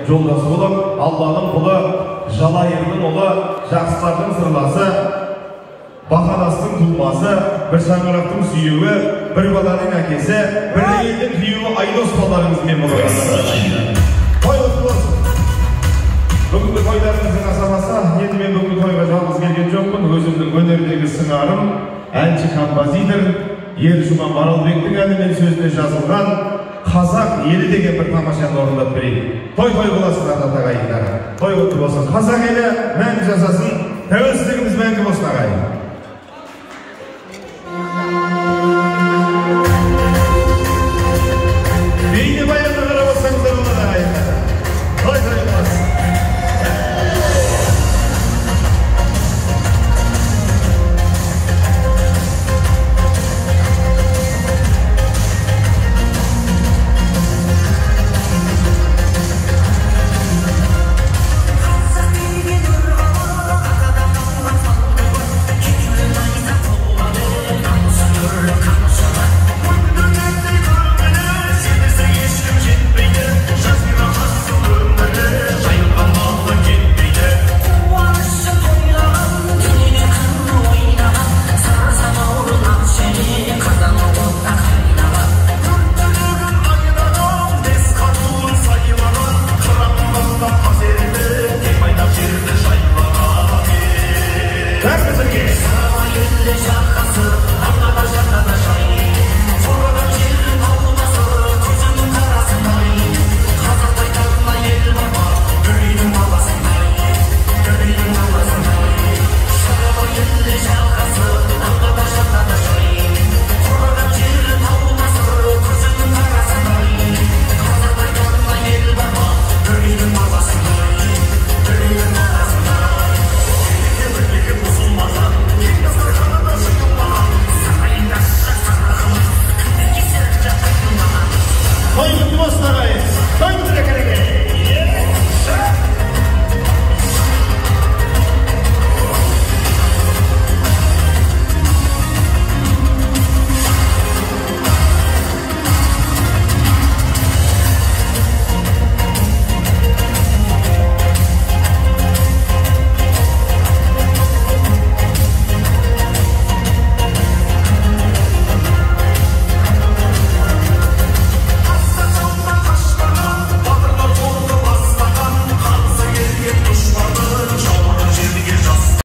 жолдасы болып, Алланың құлы, жалайырдың ұлы, жақсылардың сырласы, бақанастың тумасы, бір шаңырақтың сүйеуі, бір баланың әкесі, бір әйелдің күйеуі Айдос балаларыңызбен болады. Той құтты болсын. Бүгінгі тойларыңыздың асамасы, енді мен бүгінгі тойға жалғыз келген жоқпын. Өзімнің өнердегі сыңарым, әнші композитор Ержұман Маралбектің әнімен сөзіне жазылған Қазақ елі деген бір тамашаны орындап берейін. Той боласыңдар ағайындар. Той құтты болсын. Қазақ елі мәңгі жасасын, тәуелсіздігіміз мәңгі болсын ағайын.